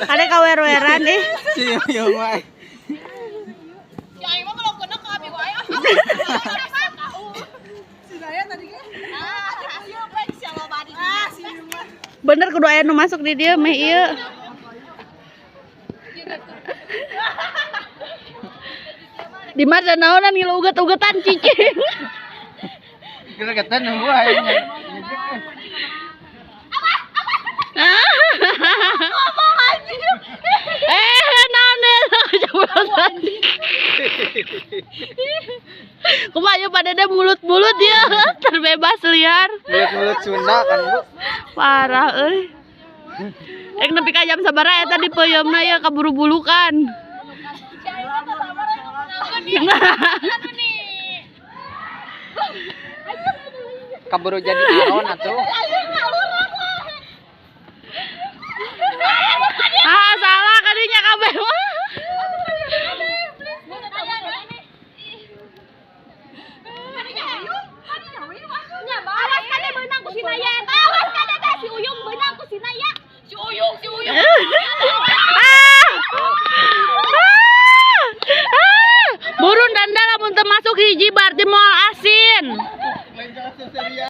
Ada kawer-weran nih. Cium wae. Ya aing mah belum kena ke abi wae. Si saya tadi kan. Ieu bae sia loba di dieu. Bener kudu aya nu masuk di dieu meh ieu. Di mana naonan ngilu uget-ugetan cicing. Gregetan nunggu aing. Ngomong anjing. Naon deh jeblosan. Kumaha ieu pada deh mulut-mulut ya terbebas liar. Mulut-mulut Sunda kan, Bu. Parah euy. Nepi ka jam sabaraha eta di peuyeumna ya kaburu bulukan. Si aing mah teu sabar anu nih. Kaburu jadi aron atuh.